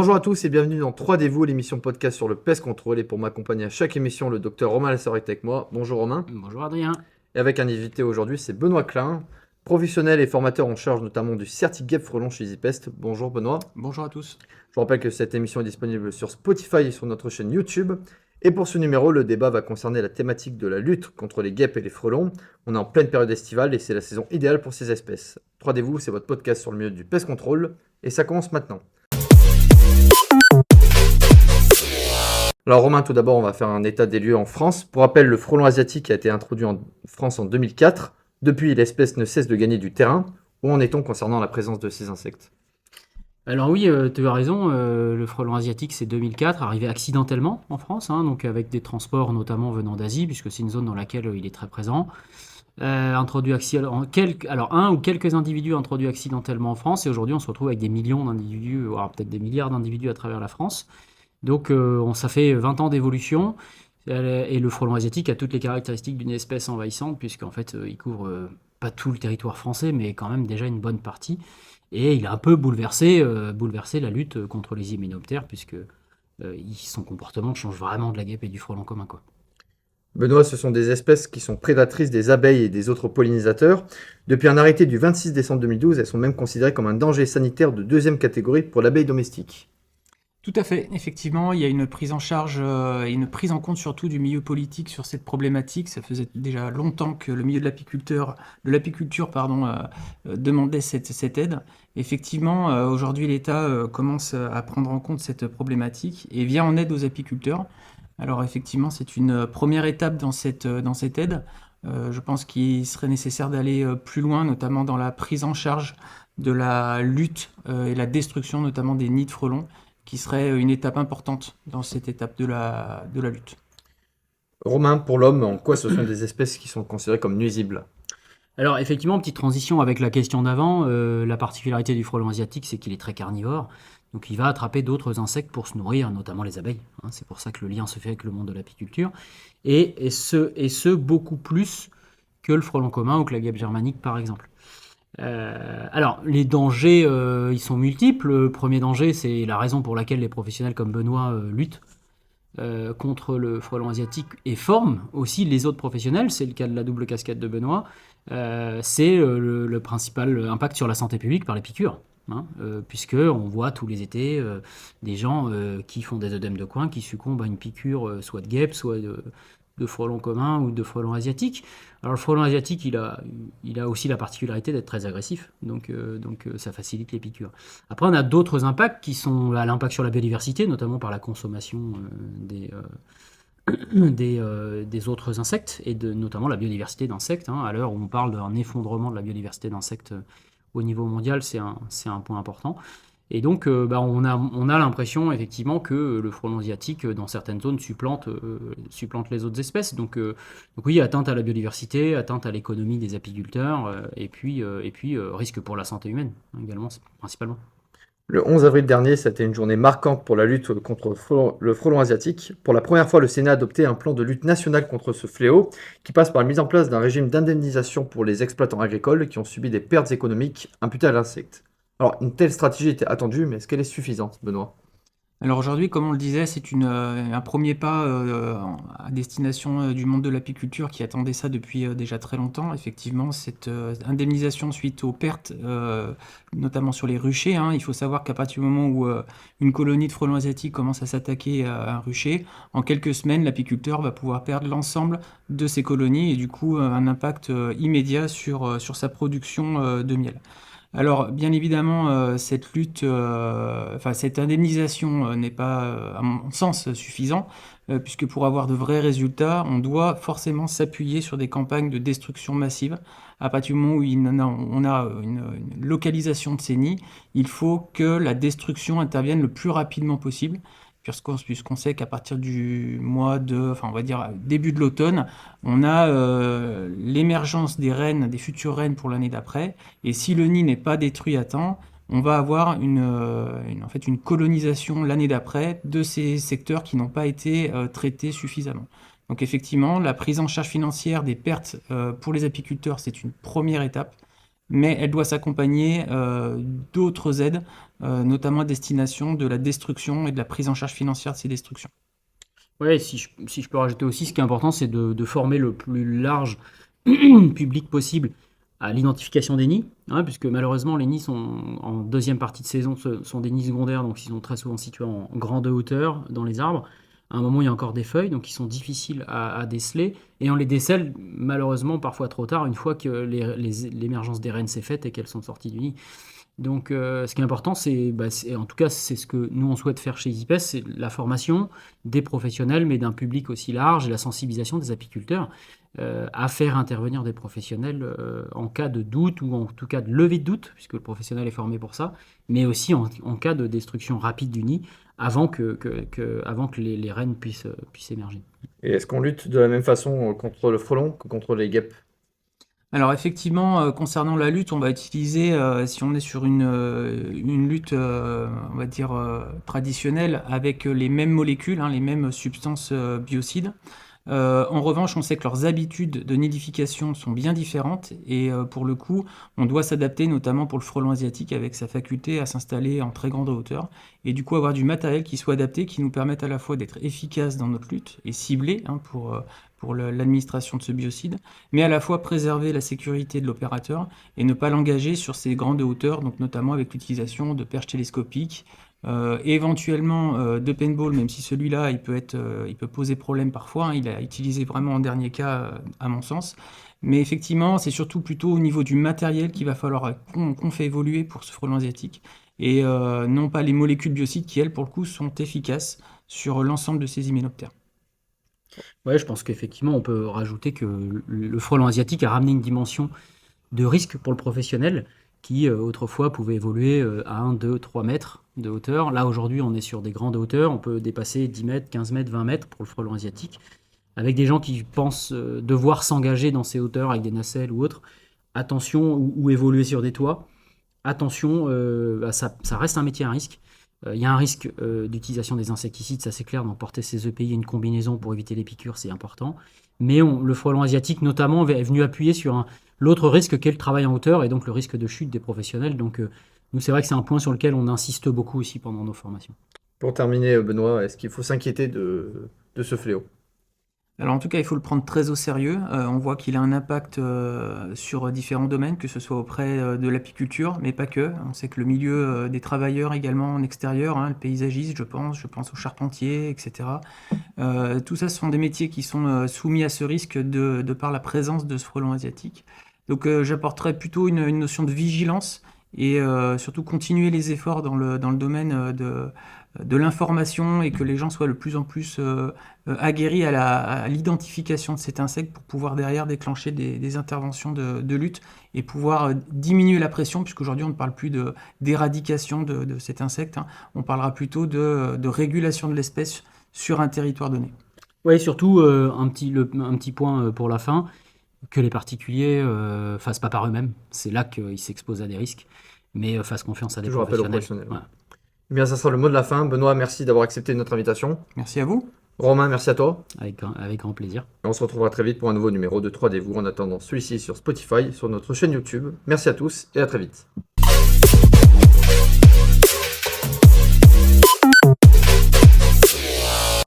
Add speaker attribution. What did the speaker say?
Speaker 1: Bonjour à tous et bienvenue dans 3D-vous, l'émission podcast sur le pest control. Et pour m'accompagner à chaque émission, le docteur Romain Lassorette avec moi. Bonjour Romain.
Speaker 2: Bonjour Adrien.
Speaker 1: Et avec un invité aujourd'hui, c'est Benoît Klein, professionnel et formateur en charge notamment du Certi-Guêpe Frelon chez EasyPest. Bonjour Benoît.
Speaker 3: Bonjour à tous.
Speaker 1: Je vous rappelle que cette émission est disponible sur Spotify et sur notre chaîne YouTube. Et pour ce numéro, le débat va concerner la thématique de la lutte contre les guêpes et les frelons. On est en pleine période estivale et c'est la saison idéale pour ces espèces. 3D-vous, c'est votre podcast sur le milieu du pest control et ça commence maintenant. Alors Romain, tout d'abord, on va faire un état des lieux en France. Pour rappel, le frelon asiatique a été introduit en France en 2004. Depuis, l'espèce ne cesse de gagner du terrain. Où en est-on concernant la présence de ces insectes ?
Speaker 2: Alors oui, tu as raison, le frelon asiatique c'est 2004, arrivé accidentellement en France, donc avec des transports notamment venant d'Asie, puisque c'est une zone dans laquelle il est très présent. Introduit un ou quelques individus introduits accidentellement en France, et aujourd'hui on se retrouve avec des millions d'individus, voire peut-être des milliards d'individus à travers la France. Donc ça fait 20 ans d'évolution, et le frelon asiatique a toutes les caractéristiques d'une espèce envahissante, puisqu'en fait il couvre pas tout le territoire français, mais quand même déjà une bonne partie. Et il a un peu bouleversé la lutte contre les hyménoptères, puisque son comportement change vraiment de la guêpe et du frelon commun, quoi.
Speaker 1: Benoît, ce sont des espèces qui sont prédatrices des abeilles et des autres pollinisateurs. Depuis un arrêté du 26 décembre 2012, elles sont même considérées comme un danger sanitaire de deuxième catégorie pour l'abeille domestique.
Speaker 3: Tout à fait, effectivement, il y a une prise en charge et une prise en compte surtout du milieu politique sur cette problématique. Ça faisait déjà longtemps que le milieu de l'apiculture demandait cette aide. Effectivement, aujourd'hui, l'État commence à prendre en compte cette problématique et vient en aide aux apiculteurs. Alors effectivement, c'est une première étape dans cette aide. Je pense qu'il serait nécessaire d'aller plus loin, notamment dans la prise en charge de la lutte et la destruction notamment des nids de frelons, qui serait une étape importante dans cette étape de la lutte.
Speaker 1: Romain, pour l'homme, en quoi ce sont des espèces qui sont considérées comme nuisibles ?
Speaker 2: Alors effectivement, petite transition avec la question d'avant, la particularité du frelon asiatique, c'est qu'il est très carnivore, donc il va attraper d'autres insectes pour se nourrir, notamment les abeilles, c'est pour ça que le lien se fait avec le monde de l'apiculture, et ce beaucoup plus que le frelon commun ou que la guêpe germanique par exemple. Alors, les dangers, ils sont multiples. Le premier danger, c'est la raison pour laquelle les professionnels comme Benoît luttent contre le frelon asiatique et forment aussi les autres professionnels. C'est le cas de la double casquette de Benoît. C'est le principal impact sur la santé publique par les piqûres. Puisque on voit tous les étés des gens qui font des œdèmes de coin, qui succombent à une piqûre soit de guêpe, soit de frelon commun ou de frelon asiatique. Alors le frelon asiatique, il a aussi la particularité d'être très agressif, donc ça facilite les piqûres. Après, on a d'autres impacts qui sont l'impact sur la biodiversité, notamment par la consommation des autres insectes, et notamment la biodiversité d'insectes. À l'heure où on parle d'un effondrement de la biodiversité d'insectes au niveau mondial, c'est un point important. Et donc, on a l'impression effectivement que le frelon asiatique, dans certaines zones, supplante les autres espèces. Donc oui, atteinte à la biodiversité, atteinte à l'économie des apiculteurs, et puis risque pour la santé humaine également, principalement.
Speaker 1: Le 11 avril dernier, c'était une journée marquante pour la lutte contre le frelon asiatique. Pour la première fois, le Sénat a adopté un plan de lutte national contre ce fléau, qui passe par la mise en place d'un régime d'indemnisation pour les exploitants agricoles qui ont subi des pertes économiques imputées à l'insecte. Alors, une telle stratégie était attendue, mais est-ce qu'elle est suffisante, Benoît ?
Speaker 3: Alors aujourd'hui, comme on le disait, c'est un premier pas à destination du monde de l'apiculture qui attendait ça depuis déjà très longtemps. Effectivement, cette indemnisation suite aux pertes, notamment sur les ruchers. Il faut savoir qu'à partir du moment où une colonie de frelons asiatiques commence à s'attaquer à un rucher, en quelques semaines, l'apiculteur va pouvoir perdre l'ensemble de ses colonies et du coup un impact immédiat sur sa production de miel. Alors, bien évidemment, cette indemnisation n'est pas, à mon sens, suffisant, puisque pour avoir de vrais résultats, on doit forcément s'appuyer sur des campagnes de destruction massive. À partir du moment où on a une localisation de ces nids, il faut que la destruction intervienne le plus rapidement possible, puisqu'on sait qu'à partir du on va dire début de l'automne, on a l'émergence des futures reines pour l'année d'après. Et si le nid n'est pas détruit à temps, on va avoir une colonisation l'année d'après de ces secteurs qui n'ont pas été traités suffisamment. Donc effectivement, la prise en charge financière des pertes pour les apiculteurs, c'est une première étape. mais elle doit s'accompagner d'autres aides, notamment à destination de la destruction et de la prise en charge financière de ces destructions.
Speaker 2: Ouais, si je peux rajouter aussi, ce qui est important, c'est de former le plus large public possible à l'identification des nids, hein, puisque malheureusement les nids sont en deuxième partie de saison sont des nids secondaires, donc ils sont très souvent situés en grande hauteur dans les arbres. À un moment, il y a encore des feuilles, donc ils sont difficiles à déceler, et on les décèle malheureusement parfois trop tard, une fois que l'émergence des reines s'est faite et qu'elles sont sorties du nid. Donc, ce qui est important, en tout cas, c'est ce que nous on souhaite faire chez IPES, c'est la formation des professionnels, mais d'un public aussi large, et la sensibilisation des apiculteurs à faire intervenir des professionnels en cas de doute ou en tout cas de levée de doute, puisque le professionnel est formé pour ça, mais aussi en cas de destruction rapide du nid, avant que les reines puissent émerger.
Speaker 1: Et est-ce qu'on lutte de la même façon contre le frelon que contre les guêpes?
Speaker 3: Alors effectivement, concernant la lutte, on va utiliser, si on est sur une lutte, on va dire, traditionnelle, avec les mêmes molécules, hein, les mêmes substances biocides. En revanche, on sait que leurs habitudes de nidification sont bien différentes et pour le coup, on doit s'adapter, notamment pour le frelon asiatique, avec sa faculté à s'installer en très grande hauteur et du coup avoir du matériel qui soit adapté, qui nous permette à la fois d'être efficace dans notre lutte et ciblé, hein, pour l'administration de ce biocide, mais à la fois préserver la sécurité de l'opérateur et ne pas l'engager sur ces grandes hauteurs, donc notamment avec l'utilisation de perches télescopiques, éventuellement de paintball, même si celui-là il peut poser problème parfois, hein, il a utilisé vraiment en dernier cas à mon sens. Mais effectivement, c'est surtout plutôt au niveau du matériel qu'il va falloir qu'on fait évoluer pour ce frelon asiatique, et non pas les molécules biocides qui, elles, pour le coup, sont efficaces sur l'ensemble de ces hyménoptères.
Speaker 2: Ouais, je pense qu'effectivement, on peut rajouter que le frelon asiatique a ramené une dimension de risque pour le professionnel qui autrefois pouvait évoluer à 1, 2, 3 mètres de hauteur. Là, aujourd'hui, on est sur des grandes hauteurs. On peut dépasser 10 mètres, 15 mètres, 20 mètres pour le frelon asiatique. Avec des gens qui pensent devoir s'engager dans ces hauteurs avec des nacelles ou autres, attention, ou évoluer sur des toits. Attention, ça reste un métier à risque. Il y a un risque d'utilisation des insecticides, ça c'est clair, donc porter ses EPI et une combinaison pour éviter les piqûres, c'est important. Mais le frelon asiatique, notamment, est venu appuyer sur l'autre risque qu'est le travail en hauteur et donc le risque de chute des professionnels. Donc, nous, c'est vrai que c'est un point sur lequel on insiste beaucoup aussi pendant nos formations.
Speaker 1: Pour terminer, Benoît, est-ce qu'il faut s'inquiéter de ce fléau?
Speaker 3: Alors en tout cas, il faut le prendre très au sérieux. On voit qu'il a un impact sur différents domaines, que ce soit auprès de l'apiculture, mais pas que. On sait que le milieu des travailleurs également en extérieur, hein, le paysagiste, je pense aux charpentiers, etc. Tout ça, ce sont des métiers qui sont soumis à ce risque de par la présence de ce frelon asiatique. Donc j'apporterais plutôt une notion de vigilance et surtout continuer les efforts dans le domaine de l'information et que les gens soient de plus en plus aguerris à l'identification de cet insecte pour pouvoir derrière déclencher des interventions de lutte et pouvoir diminuer la pression, puisqu'aujourd'hui on ne parle plus d'éradication de cet insecte, hein. On parlera plutôt de régulation de l'espèce sur un territoire donné.
Speaker 2: Oui, surtout un petit point pour la fin, que les particuliers fassent pas par eux-mêmes. C'est là qu'ils s'exposent à des risques, mais fassent confiance à des
Speaker 1: Toujours appel aux
Speaker 2: professionnels.
Speaker 1: professionnels.
Speaker 2: Voilà.
Speaker 1: Eh bien, ça sera le mot de la fin. Benoît, merci d'avoir accepté notre invitation.
Speaker 3: Merci à vous.
Speaker 1: Romain, merci à toi.
Speaker 2: Avec grand plaisir.
Speaker 1: Et on se retrouvera très vite pour un nouveau numéro de 3D vous. En attendant celui-ci sur Spotify, sur notre chaîne YouTube. Merci à tous et à très vite.